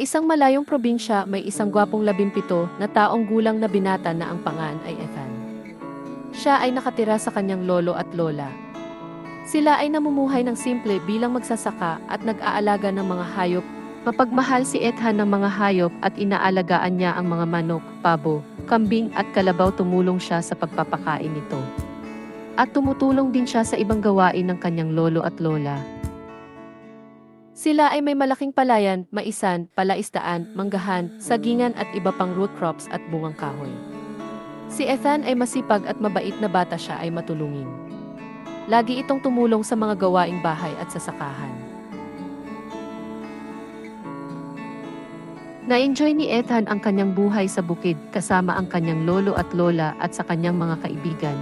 Isang malayong probinsya may isang gwapong 17 na taong gulang na binata na ang pangalan ay Ethan. Siya ay nakatira sa kanyang lolo at lola. Sila ay namumuhay ng simple bilang magsasaka at nag-aalaga ng mga hayop. Mapagmahal si Ethan ng mga hayop at inaalagaan niya ang mga manok, pabo, kambing at kalabaw. Tumulong siya sa pagpapakain nito. At tumutulong din siya sa ibang gawain ng kanyang lolo at lola. Sila ay may malaking palayan, maisan, palaisdaan, manggahan, sagingan at iba pang root crops at bungang kahoy. Si Ethan ay masipag at mabait na bata, siya ay matulungin. Lagi itong tumulong sa mga gawaing bahay at sasakahan. Na-enjoy ni Ethan ang kanyang buhay sa bukid kasama ang kanyang lolo at lola at sa kanyang mga kaibigan.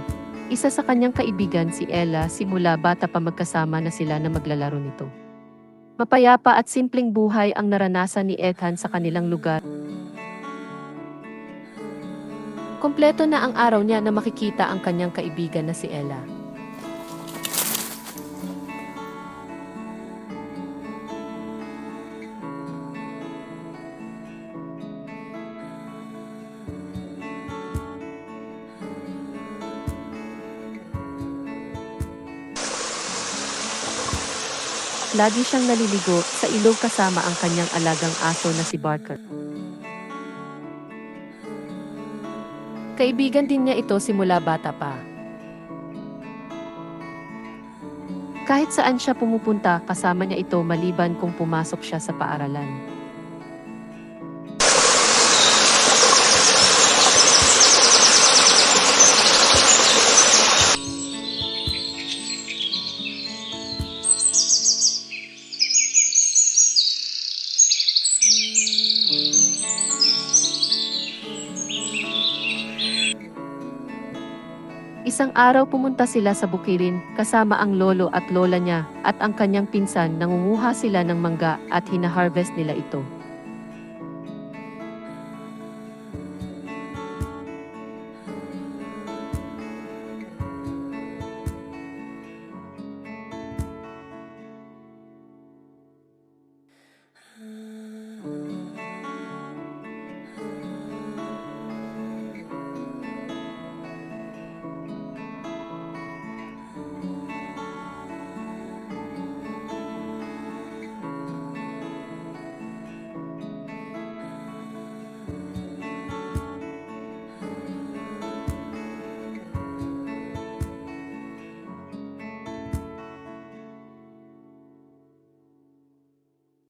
Isa sa kanyang kaibigan si Ella, simula bata pa magkasama na sila na maglalaro nito. Mapayapa at simpleng buhay ang naranasan ni Ethan sa kanilang lugar. Kompleto na ang araw niya na makikita ang kanyang kaibigan na si Ella. Lagi siyang naliligo sa ilog kasama ang kanyang alagang aso na si Barker. Kaibigan din niya ito simula bata pa. Kahit saan siya pumupunta, kasama niya ito maliban kung pumasok siya sa paaralan. Isang araw pumunta sila sa bukirin, kasama ang lolo at lola niya, at ang kanyang pinsan. Nangunguha sila ng mangga at hina-harvest nila ito.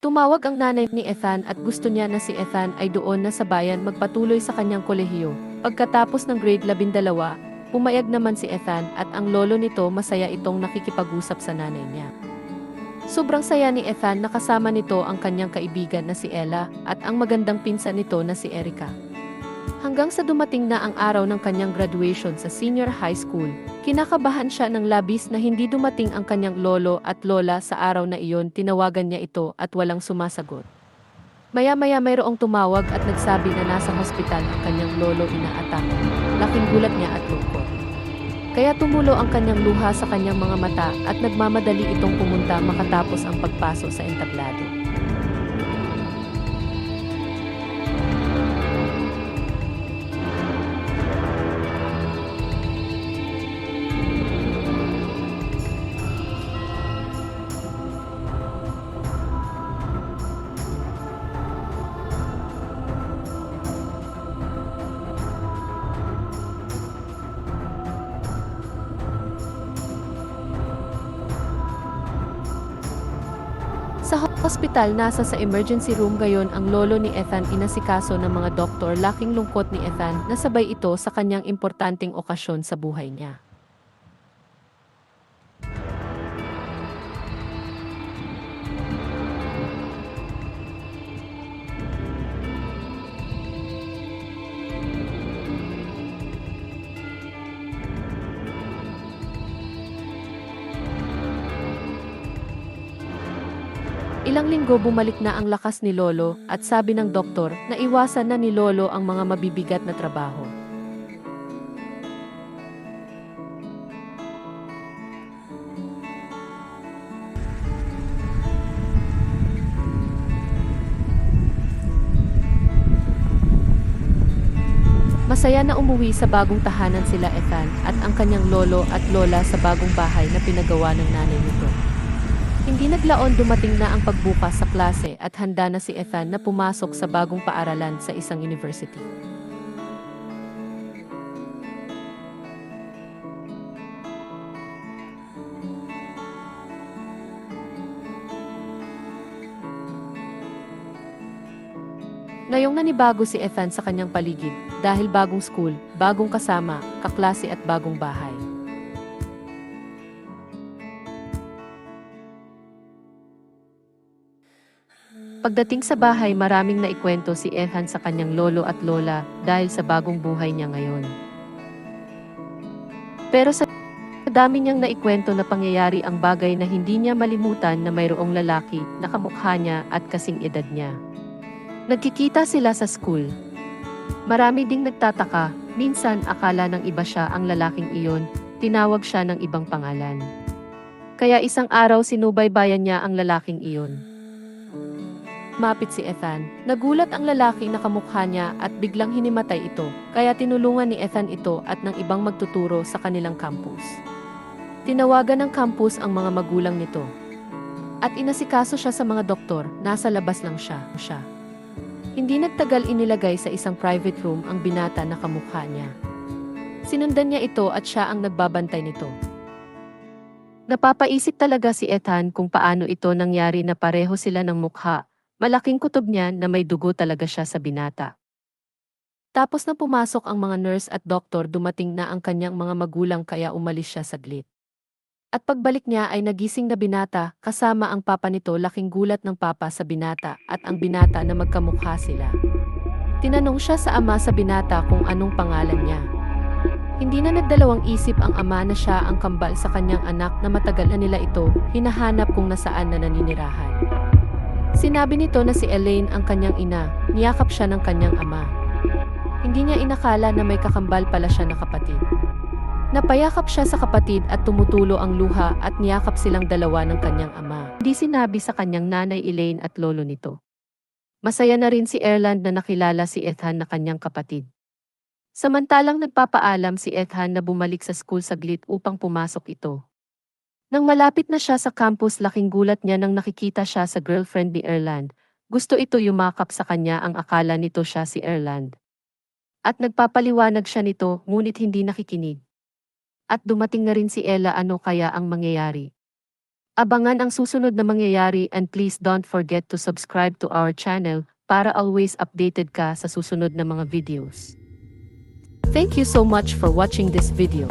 Tumawag ang nanay ni Ethan at gusto niya na si Ethan ay doon na sa bayan magpatuloy sa kanyang kolehiyo. Pagkatapos ng grade 12, pumayag naman si Ethan at ang lolo nito masaya itong nakikipag-usap sa nanay niya. Sobrang saya ni Ethan na kasama nito ang kanyang kaibigan na si Ella at ang magandang pinsan nito na si Erica. Hanggang sa dumating na ang araw ng kanyang graduation sa senior high school, kinakabahan siya ng labis na hindi dumating ang kanyang lolo at lola sa araw na iyon. Tinawagan niya ito at walang sumasagot. Maya-maya mayroong tumawag at nagsabi na nasa hospital ang kanyang lolo, inaatake. Laking gulat niya at lungkot. Kaya tumulo ang kanyang luha sa kanyang mga mata at nagmamadali itong pumunta makatapos ang pagpaso sa entablado. Sa hospital, nasa sa emergency room gayon ang lolo ni Ethan, inasikaso ng mga doktor. Laking lungkot ni Ethan na sabay ito sa kanyang importanteng okasyon sa buhay niya. Ilang linggo bumalik na ang lakas ni Lolo at sabi ng doktor na iwasan na ni Lolo ang mga mabibigat na trabaho. Masaya na umuwi sa bagong tahanan sila Ethan at ang kanyang lolo at lola sa bagong bahay na pinagawa ng nanay nito. Hindi naglaon dumating na ang pagbukas sa klase at handa na si Ethan na pumasok sa bagong paaralan sa isang university. Ngayong nanibago si Ethan sa kanyang paligid dahil bagong school, bagong kasama, kaklase at bagong bahay. Pagdating sa bahay, maraming naikwento si Ethan sa kanyang lolo at lola dahil sa bagong buhay niya ngayon. Pero sa dami niyang naikwento na pangyayari ang bagay na hindi niya malimutan na mayroong lalaki na kamukha niya at kasing edad niya. Nagkikita sila sa school. Marami ding nagtataka, minsan akala ng iba siya ang lalaking iyon, tinawag siya ng ibang pangalan. Kaya isang araw sinubaybayan niya ang lalaking iyon. Mapit si Ethan, nagulat ang lalaki na kamukha niya at biglang hinimatay ito, kaya tinulungan ni Ethan ito at ng ibang magtuturo sa kanilang campus. Tinawagan ng campus ang mga magulang nito. At inasikaso siya sa mga doktor, nasa labas lang siya. Hindi nagtagal inilagay sa isang private room ang binata na kamukha niya. Sinundan niya ito at siya ang nagbabantay nito. Napapaisip talaga si Ethan kung paano ito nangyari na pareho sila ng mukha. Malaking kutob niya na may dugo talaga siya sa binata. Tapos na pumasok ang mga nurse at doktor, dumating na ang kanyang mga magulang kaya umalis siya saglit. At pagbalik niya ay nagising na binata, kasama ang papa nito. Laking gulat ng papa sa binata at ang binata na magkamukha sila. Tinanong siya sa ama sa binata kung anong pangalan niya. Hindi na nagdalawang isip ang ama na siya ang kambal sa kanyang anak na matagal na nila ito hinahanap kung nasaan na naninirahan. Sinabi nito na si Elaine ang kanyang ina, niyakap siya ng kanyang ama. Hindi niya inakala na may kakambal pala siya na kapatid. Napayakap siya sa kapatid at tumutulo ang luha at niyakap silang dalawa ng kanyang ama. Hindi sinabi sa kanyang nanay Elaine at lolo nito. Masaya na rin si Erland na nakilala si Ethan na kanyang kapatid. Samantalang nagpapaalam si Ethan na bumalik sa school saglit upang pumasok ito. Nang malapit na siya sa campus, laking gulat niya nang nakikita siya sa girlfriend ni Erland. Gusto ito yumakap sa kanya, ang akala nito siya si Erland. At nagpapaliwanag siya nito ngunit hindi nakikinig. At dumating na rin si Ella, ano kaya ang mangyayari? Abangan ang susunod na mangyayari and please don't forget to subscribe to our channel para always updated ka sa susunod na mga videos. Thank you so much for watching this video.